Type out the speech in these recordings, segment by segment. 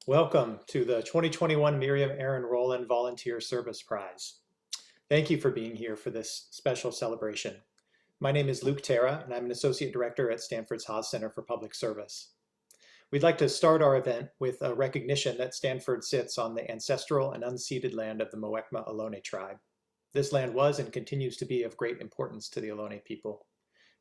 Welcome to the 2021 Miriam Aaron Roland Volunteer Service Prize. Thank you for being here for this special celebration. My name is Luke Terra, and I'm an Associate Director at Stanford's Haas Center for Public Service. We'd like to start our event with a recognition that Stanford sits on the ancestral and unceded land of the Muwekma Ohlone tribe. This land was and continues to be of great importance to the Ohlone people.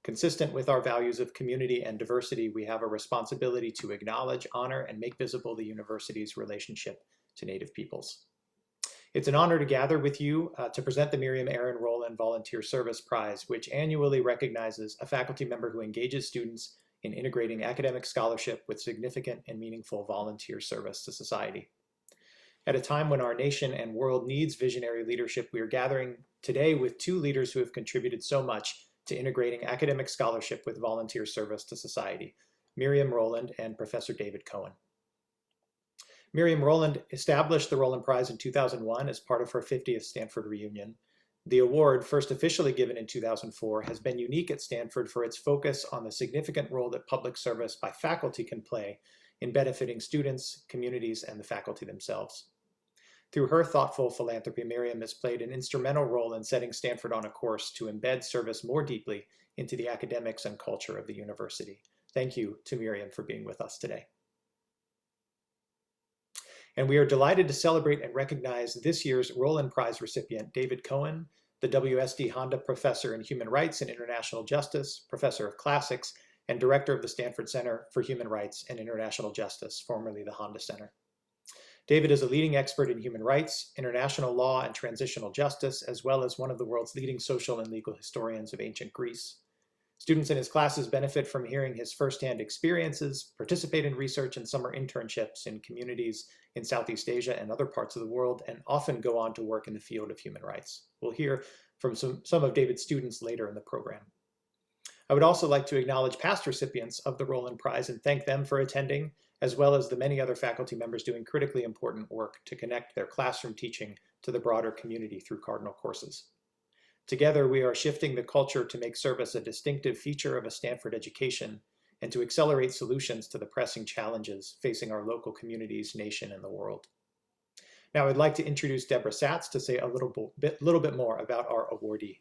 Consistent with our values of community and diversity, we have a responsibility to acknowledge, honor, and make visible the university's relationship to Native peoples. It's an honor to gather with you to present the Miriam Aaron Roland Volunteer Service Prize, which annually recognizes a faculty member who engages students in integrating academic scholarship with significant and meaningful volunteer service to society. At a time when our nation and world needs visionary leadership, we are gathering today with two leaders who have contributed so much to integrating academic scholarship with volunteer service to society, Miriam Roland and Professor David Cohen. Miriam Roland established the Roland Prize in 2001 as part of her 50th Stanford reunion. The award, first officially given in 2004, has been unique at Stanford for its focus on the significant role that public service by faculty can play in benefiting students, communities, and the faculty themselves. Through her thoughtful philanthropy, Miriam has played an instrumental role in setting Stanford on a course to embed service more deeply into the academics and culture of the university. Thank you to Miriam for being with us today. And we are delighted to celebrate and recognize this year's Roland Prize recipient, David Cohen, the WSD Honda Professor in Human Rights and International Justice, Professor of Classics, and Director of the Stanford Center for Human Rights and International Justice, formerly the Honda Center. David is a leading expert in human rights, international law, and transitional justice, as well as one of the world's leading social and legal historians of ancient Greece. Students in his classes benefit from hearing his firsthand experiences, participate in research and summer internships in communities in Southeast Asia and other parts of the world, and often go on to work in the field of human rights. We'll hear from some of David's students later in the program. I would also like to acknowledge past recipients of the Roland Prize and thank them for attending, as well as the many other faculty members doing critically important work to connect their classroom teaching to the broader community through Cardinal courses. Together, we are shifting the culture to make service a distinctive feature of a Stanford education and to accelerate solutions to the pressing challenges facing our local communities, nation, and the world. Now, I'd like to introduce Deborah Satz to say a little bit more about our awardee.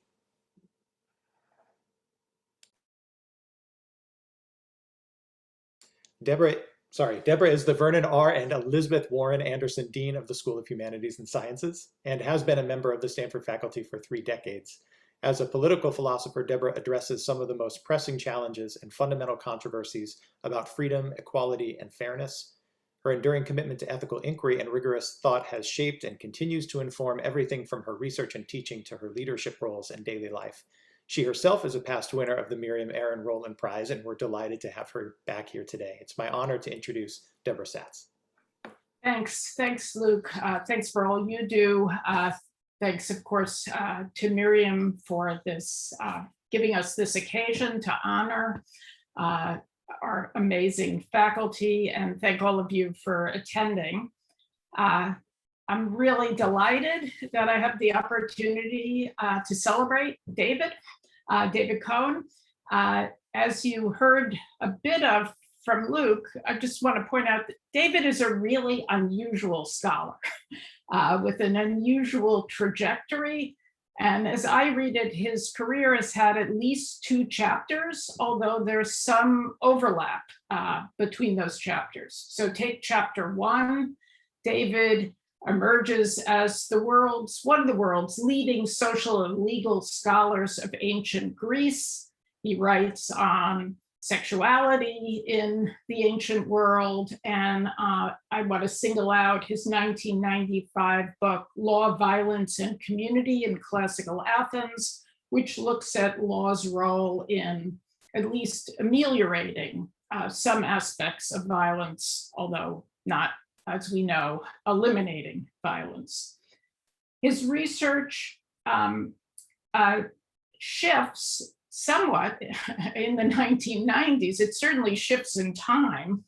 Deborah is the Vernon R. and Elizabeth Warren Anderson Dean of the School of Humanities and Sciences and has been a member of the Stanford faculty for 3 decades. As a political philosopher, Deborah addresses some of the most pressing challenges and fundamental controversies about freedom, equality, and fairness. Her enduring commitment to ethical inquiry and rigorous thought has shaped and continues to inform everything from her research and teaching to her leadership roles and daily life. She herself is a past winner of the Miriam Aaron Roland Prize, and we're delighted to have her back here today. It's my honor to introduce Deborah Satz. Thanks, Luke. Thanks for all you do. Thanks, of course, to Miriam for this, giving us this occasion to honor our amazing faculty, and thank all of you for attending. I'm really delighted that I have the opportunity to celebrate David Cohen. As you heard a bit of from Luke, I just want to point out that David is a really unusual scholar with an unusual trajectory. And as I read it, his career has had at least 2 chapters, although there's some overlap between those chapters. So take chapter 1, David emerges as one of the world's leading social and legal scholars of ancient Greece. He writes on sexuality in the ancient world, and I want to single out his 1995 book, Law, Violence, and Community in Classical Athens, which looks at law's role in at least ameliorating some aspects of violence, although not, as we know, eliminating violence. His research shifts somewhat in the 1990s. It certainly shifts in time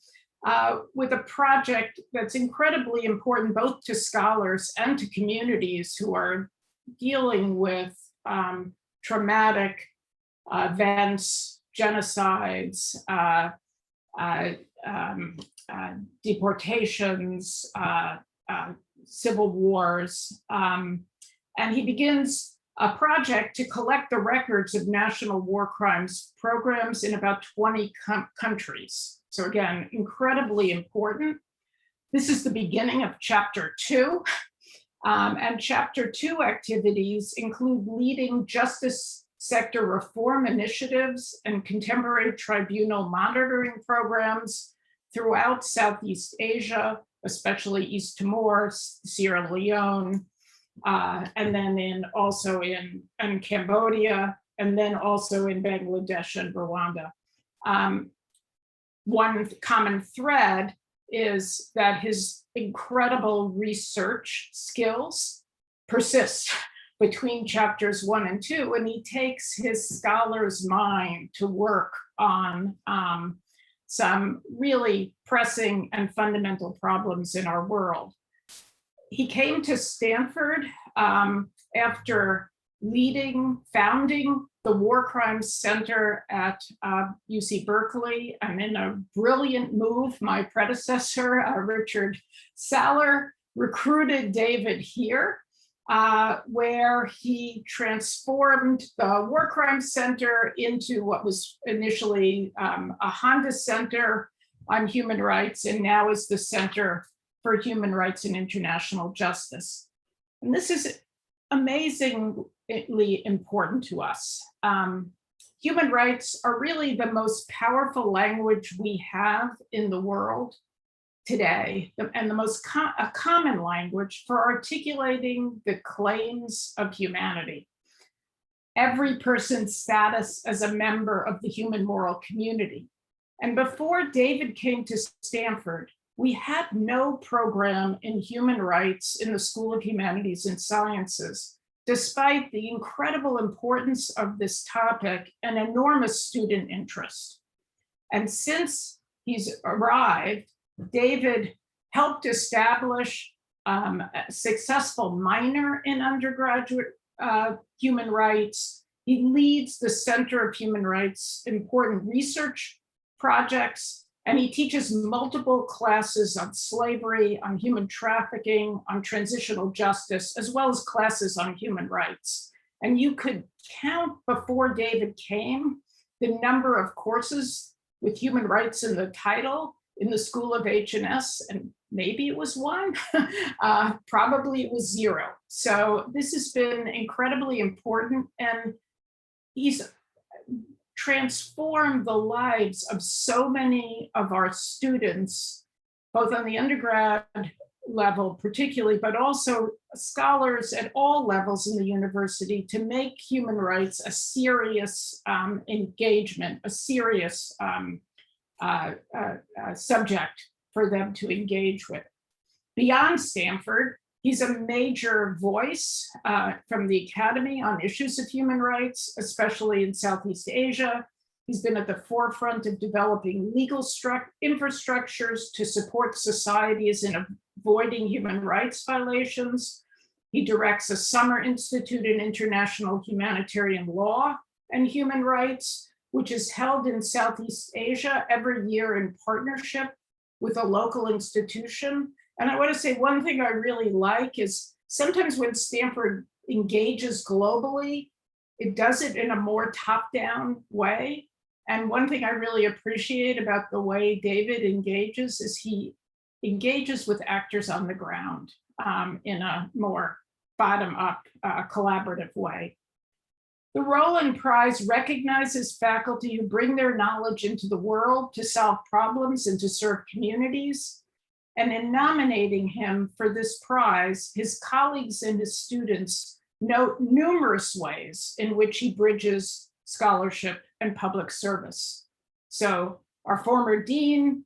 with a project that's incredibly important both to scholars and to communities who are dealing with traumatic events, genocides, deportations, civil wars. And he begins a project to collect the records of national war crimes programs in about 20 countries. So again, incredibly important. This is the beginning of chapter 2. And chapter 2 activities include leading justice sector reform initiatives and contemporary tribunal monitoring programs throughout Southeast Asia, especially East Timor, Sierra Leone, and then also in Cambodia, and then also in Bangladesh and Rwanda. One common thread is that his incredible research skills persist between chapters 1 and 2, and he takes his scholar's mind to work on some really pressing and fundamental problems in our world. He came to Stanford after founding the War Crimes Center at UC Berkeley. And in a brilliant move, my predecessor, Richard Saller, recruited David here, where he transformed the War Crimes Center into what was initially a Honda Center on Human Rights, and now is the Center for Human Rights and International Justice. And this is amazingly important to us. Human rights are really the most powerful language we have in the world today, and the most common language for articulating the claims of humanity. Every person's status as a member of the human moral community. And before David came to Stanford, we had no program in human rights in the School of Humanities and Sciences, despite the incredible importance of this topic and enormous student interest. And since he's arrived, David helped establish a successful minor in undergraduate human rights. He leads the Center of Human Rights important research projects, and he teaches multiple classes on slavery, on human trafficking, on transitional justice, as well as classes on human rights. And you could count before David came the number of courses with human rights in the title in the School of H&S, and maybe it was one, probably it was zero. So this has been incredibly important, and he's transformed the lives of so many of our students, both on the undergrad level particularly, but also scholars at all levels in the university, to make human rights a serious engagement, a serious subject for them to engage with. Beyond Stanford, he's a major voice from the Academy on issues of human rights, especially in Southeast Asia. He's been at the forefront of developing legal infrastructures to support societies in avoiding human rights violations. He directs a summer institute in international humanitarian law and human rights, which is held in Southeast Asia every year in partnership with a local institution. And I want to say one thing I really like is sometimes when Stanford engages globally, it does it in a more top-down way. And one thing I really appreciate about the way David engages is he engages with actors on the ground in a more bottom-up collaborative way. The Roland Prize recognizes faculty who bring their knowledge into the world to solve problems and to serve communities. And in nominating him for this prize, his colleagues and his students note numerous ways in which he bridges scholarship and public service. So our former dean,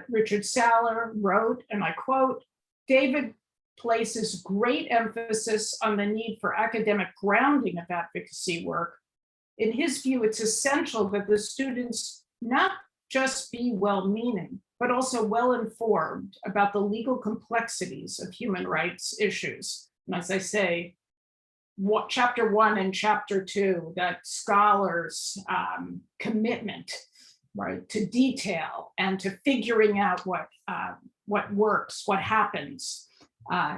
Richard Saller, wrote, and I quote, "David places great emphasis on the need for academic grounding of advocacy work. In his view, it's essential that the students not just be well-meaning, but also well-informed about the legal complexities of human rights issues." And as I say, chapter 1 and chapter 2, that scholars' commitment, right, to detail and to figuring out what works, what happens,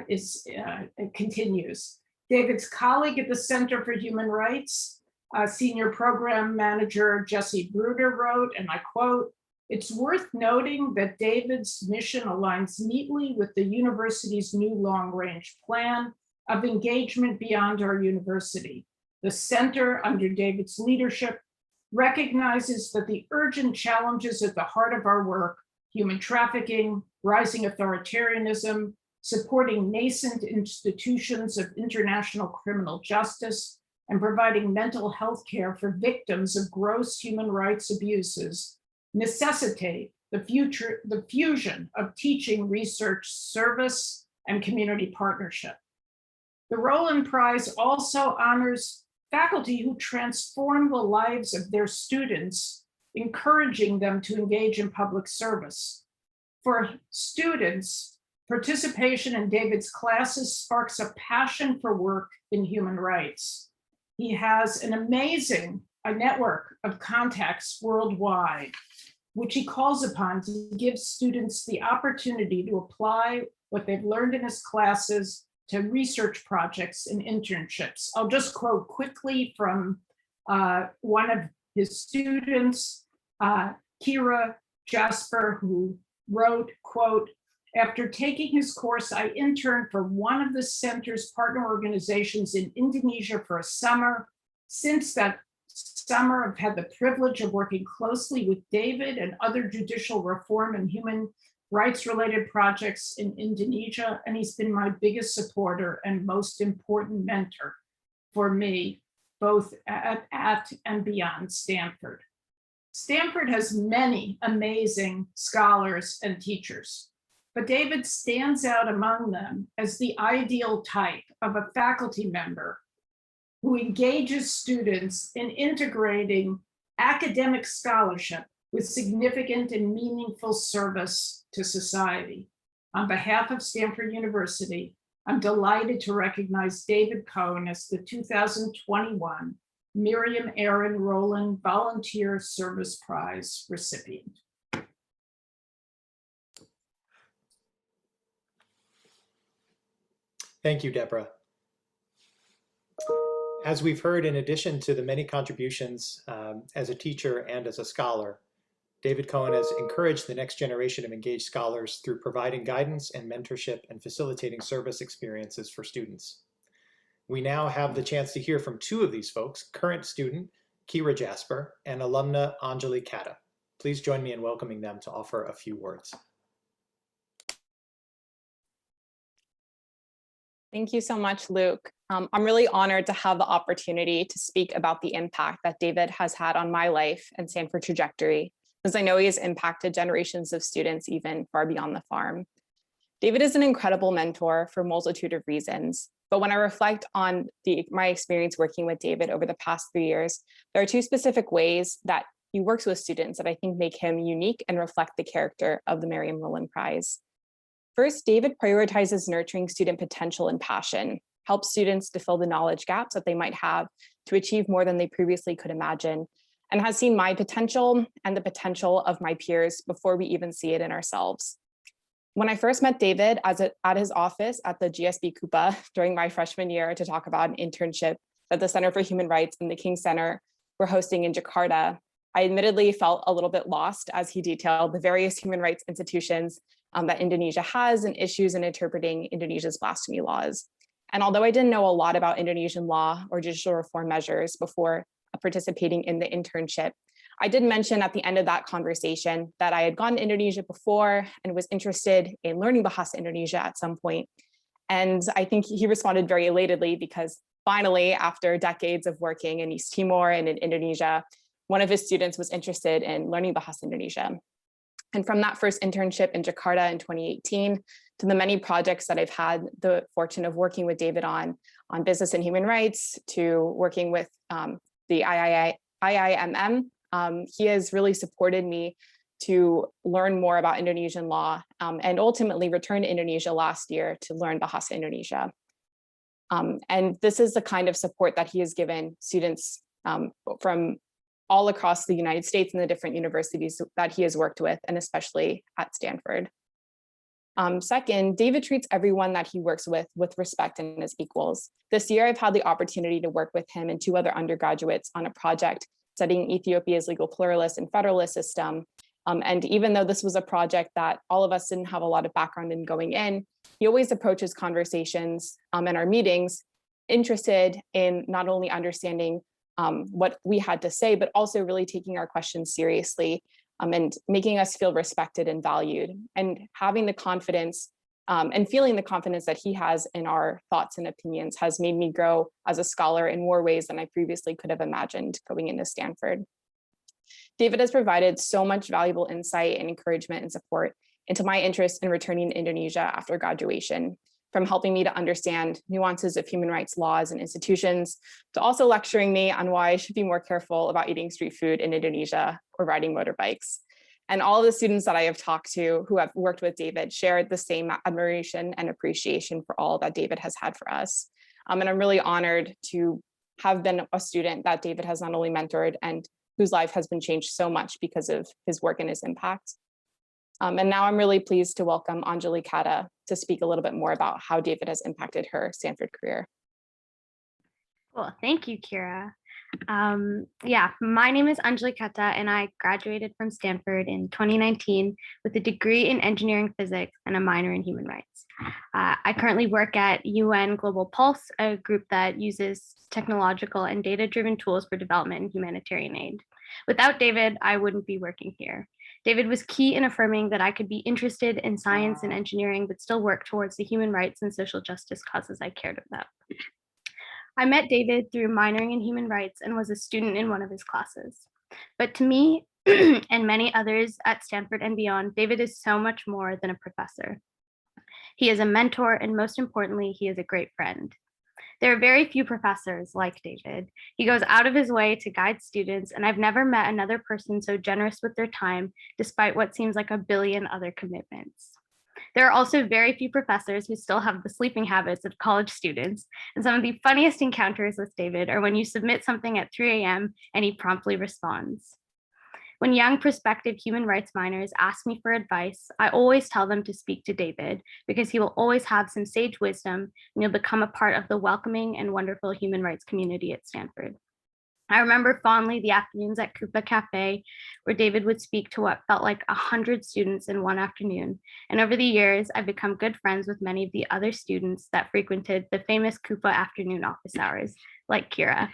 it continues. David's colleague at the Center for Human Rights, Senior Program Manager Jesse Bruder, wrote, and I quote, "It's worth noting that David's mission aligns neatly with the university's new long-range plan of engagement beyond our university. The center, under David's leadership, recognizes that the urgent challenges at the heart of our work, human trafficking, rising authoritarianism, supporting nascent institutions of international criminal justice, and providing mental health care for victims of gross human rights abuses, necessitate the fusion of teaching, research, service, and community partnership." The Roland Prize also honors faculty who transform the lives of their students, encouraging them to engage in public service. For students, participation in David's classes sparks a passion for work in human rights. He has an amazing network of contacts worldwide, which he calls upon to give students the opportunity to apply what they've learned in his classes to research projects and internships. I'll just quote quickly from one of his students, Kira Jasper, who wrote, quote, "After taking his course, I interned for one of the center's partner organizations in Indonesia for a summer. Since that summer, I've had the privilege of working closely with David and other judicial reform and human rights related projects in Indonesia, and he's been my biggest supporter and most important mentor for me, both at and beyond Stanford." Stanford has many amazing scholars and teachers, but David stands out among them as the ideal type of a faculty member who engages students in integrating academic scholarship with significant and meaningful service to society. On behalf of Stanford University, I'm delighted to recognize David Cohen as the 2021 Miriam Aaron Roland Volunteer Service Prize recipient. Thank you, Deborah. As we've heard, in addition to the many contributions as a teacher and as a scholar, David Cohen has encouraged the next generation of engaged scholars through providing guidance and mentorship and facilitating service experiences for students. We now have the chance to hear from two of these folks, current student Kira Jasper and alumna Anjali Kata. Please join me in welcoming them to offer a few words. Thank you so much, Luke. I'm really honored to have the opportunity to speak about the impact that David has had on my life and Stanford trajectory, as I know he has impacted generations of students even far beyond the farm. David is an incredible mentor for a multitude of reasons, but when I reflect on my experience working with David over the past 3 years, there are two specific ways that he works with students that I think make him unique and reflect the character of the Miriam Roland Prize. First, David prioritizes nurturing student potential and passion, helps students to fill the knowledge gaps that they might have to achieve more than they previously could imagine, and has seen my potential and the potential of my peers before we even see it in ourselves. When I first met David at his office at the GSB Coupa during my freshman year to talk about an internship that the Center for Human Rights and the King Center were hosting in Jakarta, I admittedly felt a little bit lost as he detailed the various human rights institutions that Indonesia has and issues in interpreting Indonesia's blasphemy laws. And although I didn't know a lot about Indonesian law or judicial reform measures before participating in the internship, I did mention at the end of that conversation that I had gone to Indonesia before and was interested in learning Bahasa Indonesia at some point. And I think he responded very elatedly because finally, after decades of working in East Timor and in Indonesia, one of his students was interested in learning Bahasa Indonesia. And from that first internship in Jakarta in 2018 to the many projects that I've had the fortune of working with David on business and human rights, to working with the IIMM, he has really supported me to learn more about Indonesian law and ultimately returned to Indonesia last year to learn Bahasa Indonesia. And this is the kind of support that he has given students from all across the United States and the different universities that he has worked with, and especially at Stanford. Second, David treats everyone that he works with respect and as equals. This year, I've had the opportunity to work with him and two other undergraduates on a project studying Ethiopia's legal pluralist and federalist system. And even though this was a project that all of us didn't have a lot of background in going in, he always approaches conversations and our meetings interested in not only understanding what we had to say, but also really taking our questions seriously and making us feel respected and valued, and having the confidence and feeling the confidence that he has in our thoughts and opinions has made me grow as a scholar in more ways than I previously could have imagined going into Stanford. David has provided so much valuable insight and encouragement and support into my interest in returning to Indonesia after graduation, from helping me to understand nuances of human rights laws and institutions, to also lecturing me on why I should be more careful about eating street food in Indonesia or riding motorbikes. And all of the students that I have talked to who have worked with David shared the same admiration and appreciation for all that David has had for us. And I'm really honored to have been a student that David has not only mentored and whose life has been changed so much because of his work and his impact. And now I'm really pleased to welcome Anjali Kata to speak a little bit more about how David has impacted her Stanford career. Well, thank you, Kira. Yeah, my name is Anjali Kata, and I graduated from Stanford in 2019 with a degree in engineering physics and a minor in human rights. I currently work at UN Global Pulse, a group that uses technological and data-driven tools for development and humanitarian aid. Without David, I wouldn't be working here. David was key in affirming that I could be interested in science and engineering, but still work towards the human rights and social justice causes I cared about. I met David through minoring in human rights and was a student in one of his classes. But to me and many others at Stanford and beyond, David is so much more than a professor. He is a mentor, and most importantly, he is a great friend. There are very few professors like David. He goes out of his way to guide students, and I've never met another person so generous with their time, despite what seems like a billion other commitments. There are also very few professors who still have the sleeping habits of college students, and some of the funniest encounters with David are when you submit something at 3 a.m. and he promptly responds. When young prospective human rights minors ask me for advice, I always tell them to speak to David because he will always have some sage wisdom and you'll become a part of the welcoming and wonderful human rights community at Stanford. I remember fondly the afternoons at Coupa Cafe, where David would speak to what felt like 100 students in one afternoon. And over the years, I've become good friends with many of the other students that frequented the famous Coupa afternoon office hours, like Kira.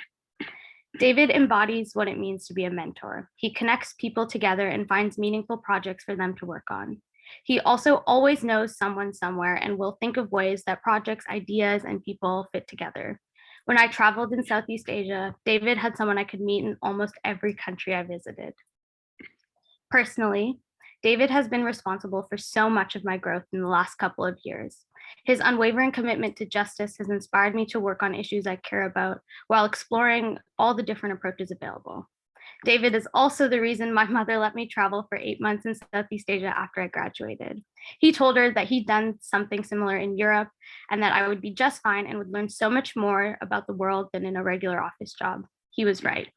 David embodies what it means to be a mentor. He connects people together and finds meaningful projects for them to work on. He also always knows someone somewhere and will think of ways that projects, ideas, and people fit together. When I traveled in Southeast Asia, David had someone I could meet in almost every country I visited. Personally, David has been responsible for so much of my growth in the last couple of years. His unwavering commitment to justice has inspired me to work on issues I care about while exploring all the different approaches available. David is also the reason my mother let me travel for 8 months in Southeast Asia after I graduated. He told her that he'd done something similar in Europe and that I would be just fine and would learn so much more about the world than in a regular office job. He was right.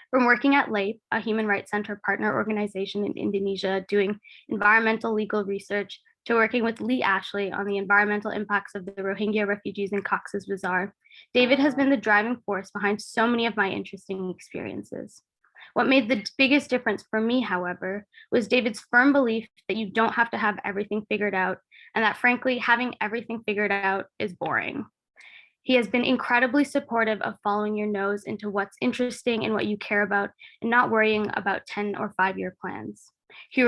From working at LAPE, a human rights center partner organization in Indonesia doing environmental legal research, to working with Lee Ashley on the environmental impacts of the Rohingya refugees in Cox's Bazar, David has been the driving force behind so many of my interesting experiences. What made the biggest difference for me, however, was David's firm belief that you don't have to have everything figured out, and that frankly, having everything figured out is boring. He has been incredibly supportive of following your nose into what's interesting and what you care about, and not worrying about 10 or 5-year plans. He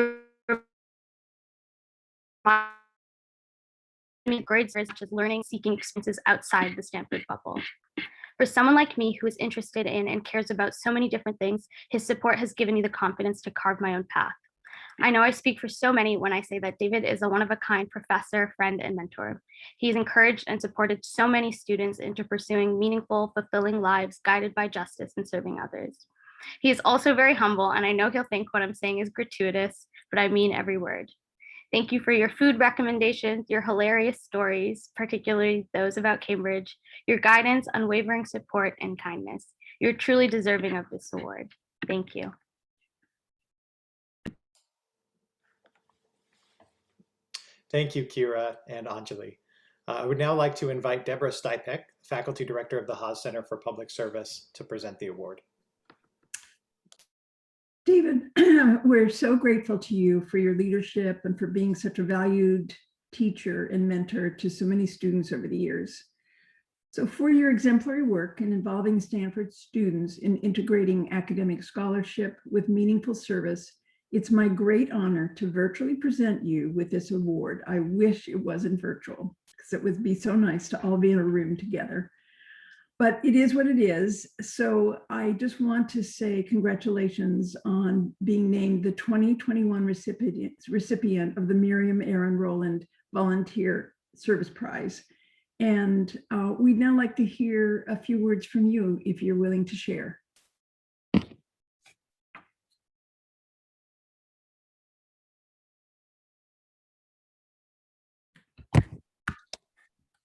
grades such as learning, seeking experiences outside the Stanford bubble. For someone like me who is interested in and cares about so many different things, his support has given me the confidence to carve my own path. I know I speak for so many when I say that David is a one-of-a-kind professor, friend, and mentor. He's encouraged and supported so many students into pursuing meaningful, fulfilling lives guided by justice and serving others. He is also very humble, and I know he'll think what I'm saying is gratuitous, but I mean every word. Thank you for your food recommendations, your hilarious stories, particularly those about Cambridge, your guidance, unwavering support, and kindness. You're truly deserving of this award. Thank you. Thank you, Kira and Anjali. I would now like to invite Deborah Stipek, Faculty Director of the Haas Center for Public Service, to present the award. David, we're so grateful to you for your leadership and for being such a valued teacher and mentor to so many students over the years. So for your exemplary work in involving Stanford students in integrating academic scholarship with meaningful service, it's my great honor to virtually present you with this award. I wish it wasn't virtual because it would be so nice to all be in a room together. But it is what it is. So I just want to say congratulations on being named the 2021 recipient of the Miriam Aaron Roland Volunteer Service Prize. And we'd now like to hear a few words from you if you're willing to share.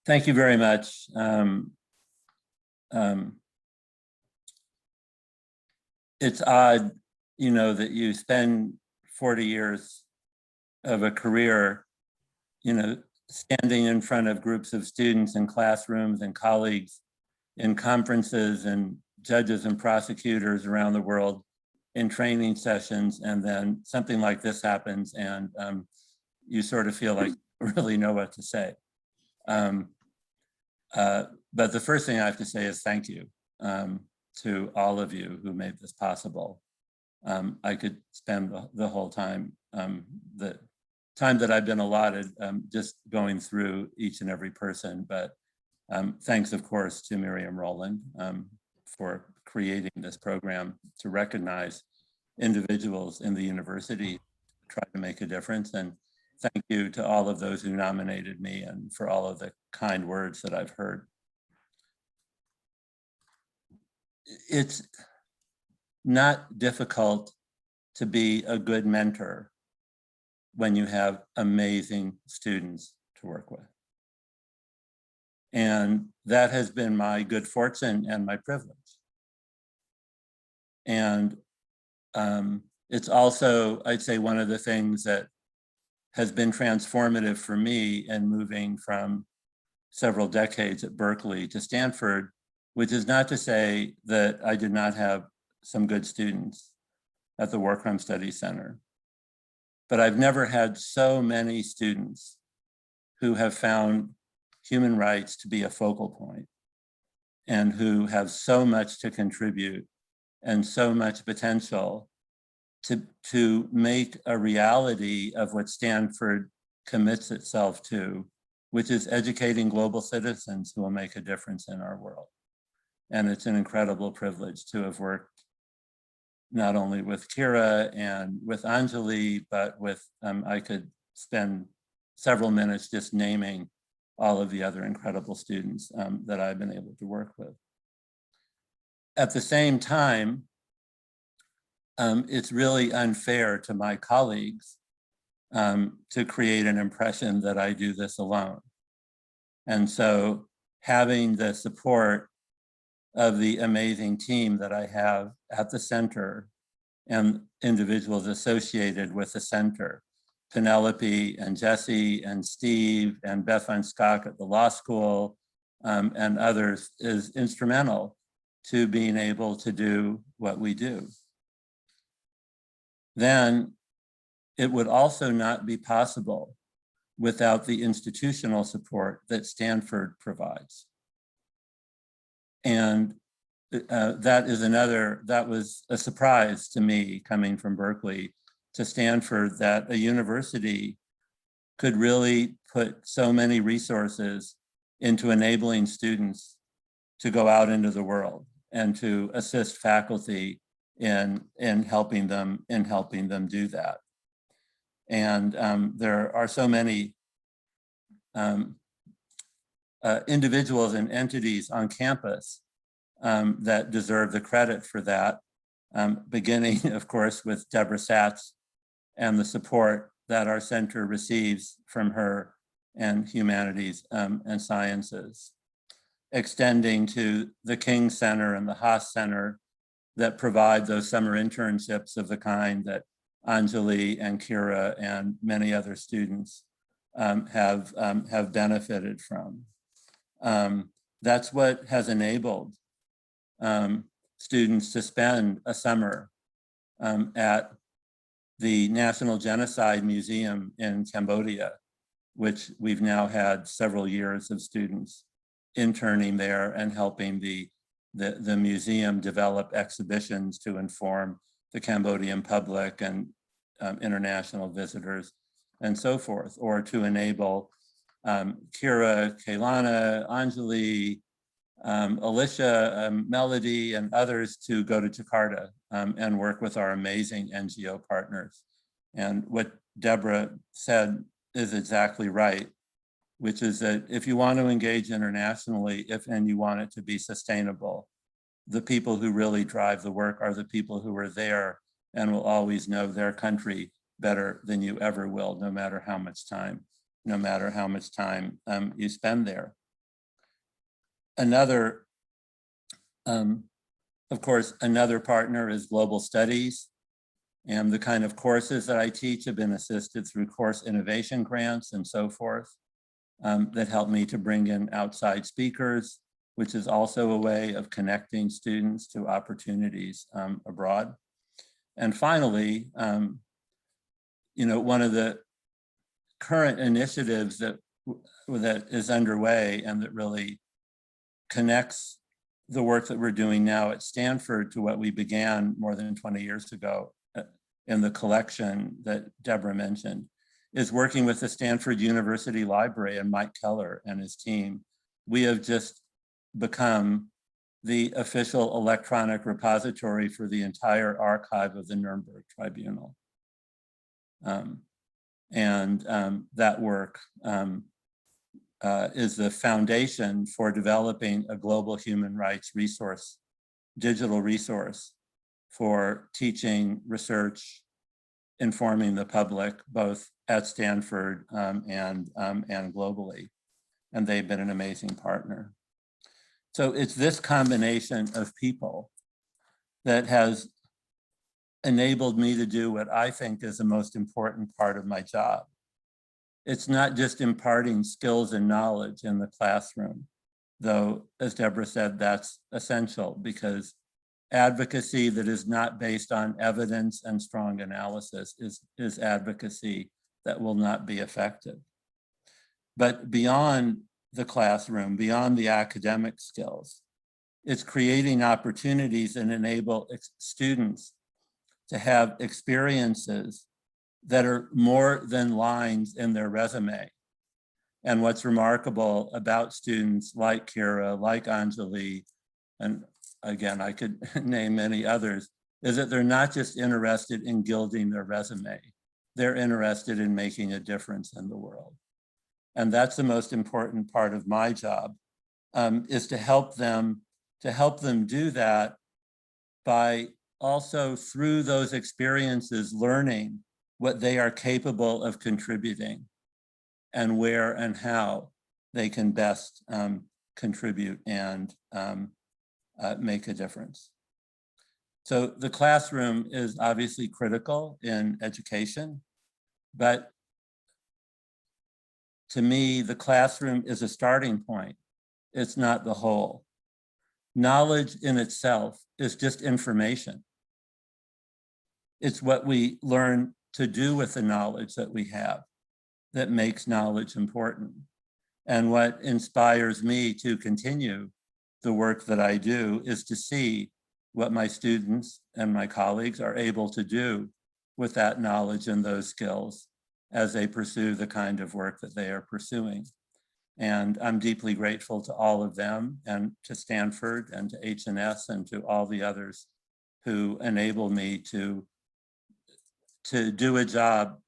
Thank you very much. it's odd, you know, that you spend 40 years of a career, you know, standing in front of groups of students in classrooms and colleagues in conferences and judges and prosecutors around the world in training sessions, and then something like this happens, and you sort of feel like you really know what to say. But the first thing I have to say is thank you to all of you who made this possible. I could spend the whole time, the time that I've been allotted, just going through each and every person, but thanks, of course, to Miriam Roland for creating this program to recognize individuals in the university, try to make a difference. And thank you to all of those who nominated me and for all of the kind words that I've heard. It's not difficult to be a good mentor when you have amazing students to work with. And that has been my good fortune and my privilege. And it's also, I'd say, one of the things that has been transformative for me in moving from several decades at Berkeley to Stanford, which is not to say that I did not have some good students at the War Crime Studies Center. But I've never had so many students who have found human rights to be a focal point and who have so much to contribute and so much potential to make a reality of what Stanford commits itself to, which is educating global citizens who will make a difference in our world. And it's an incredible privilege to have worked not only with Kira and with Anjali, but with, I could spend several minutes just naming all of the other incredible students that I've been able to work with. At the same time, it's really unfair to my colleagues to create an impression that I do this alone. And so having the support of the amazing team that I have at the center and individuals associated with the center, Penelope and Jesse and Steve and Beth Van Skak at the law school and others, is instrumental to being able to do what we do. Then it would also not be possible without the institutional support that Stanford provides. And that was a surprise to me coming from Berkeley to Stanford, that a university could really put so many resources into enabling students to go out into the world and to assist faculty in helping them do that. And there are so many individuals and entities on campus that deserve the credit for that, beginning, of course, with Deborah Satz and the support that our center receives from her and humanities and sciences, extending to the King Center and the Haas Center that provide those summer internships of the kind that Anjali and Kira and many other students have benefited from. That's what has enabled students to spend a summer at the National Genocide Museum in Cambodia, which we've now had several years of students interning there and helping the museum develop exhibitions to inform the Cambodian public and international visitors and so forth, or to enable Kira, Kailana, Anjali, Alicia, Melody, and others to go to Jakarta and work with our amazing NGO partners. And what Deborah said is exactly right, which is that if you want to engage internationally, and you want it to be sustainable, the people who really drive the work are the people who are there and will always know their country better than you ever will, no matter how much time you spend there. Another Of course, another partner is global studies. And the kind of courses that I teach have been assisted through course innovation grants and so forth that help me to bring in outside speakers, which is also a way of connecting students to opportunities abroad. And finally, one of the current initiatives that is underway and that really connects the work that we're doing now at Stanford to what we began more than 20 years ago in the collection that Deborah mentioned, is working with the Stanford University Library and Mike Keller and his team. We have just become the official electronic repository for the entire archive of the Nuremberg Tribunal. That work is the foundation for developing a global human rights resource, digital resource for teaching, research, informing the public, both at Stanford and globally. And they've been an amazing partner. So it's this combination of people that has enabled me to do what I think is the most important part of my job. It's not just imparting skills and knowledge in the classroom, though, as Deborah said, that's essential because advocacy that is not based on evidence and strong analysis is advocacy that will not be effective. But beyond the classroom, beyond the academic skills, it's creating opportunities and enable students to have experiences that are more than lines in their resume. And what's remarkable about students like Kira, like Anjali, and again, I could name many others, is that they're not just interested in gilding their resume. They're interested in making a difference in the world. And that's the most important part of my job, is to help them do that by also through those experiences learning what they are capable of contributing and where and how they can best contribute and make a difference. So the classroom is obviously critical in education, but to me, the classroom is a starting point. It's not the whole. Knowledge in itself is just information. It's what we learn to do with the knowledge that we have that makes knowledge important. And what inspires me to continue the work that I do is to see what my students and my colleagues are able to do with that knowledge and those skills as they pursue the kind of work that they are pursuing. And I'm deeply grateful to all of them and to Stanford and to H&S and to all the others who enable me to do a job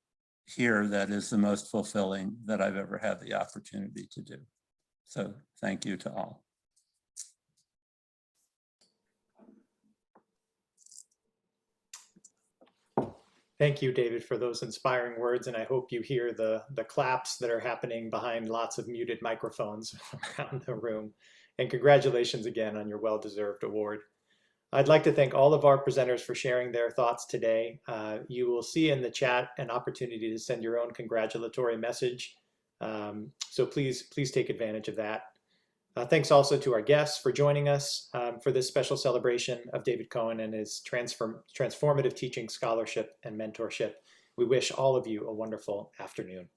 here that is the most fulfilling that I've ever had the opportunity to do. So thank you to all. Thank you, David, for those inspiring words, and I hope you hear the claps that are happening behind lots of muted microphones around the room. And congratulations again on your well-deserved award. I'd like to thank all of our presenters for sharing their thoughts today. You will see in the chat an opportunity to send your own congratulatory message. So please take advantage of that. Thanks also to our guests for joining us for this special celebration of David Cohen and his transformative teaching, scholarship, and mentorship. We wish all of you a wonderful afternoon.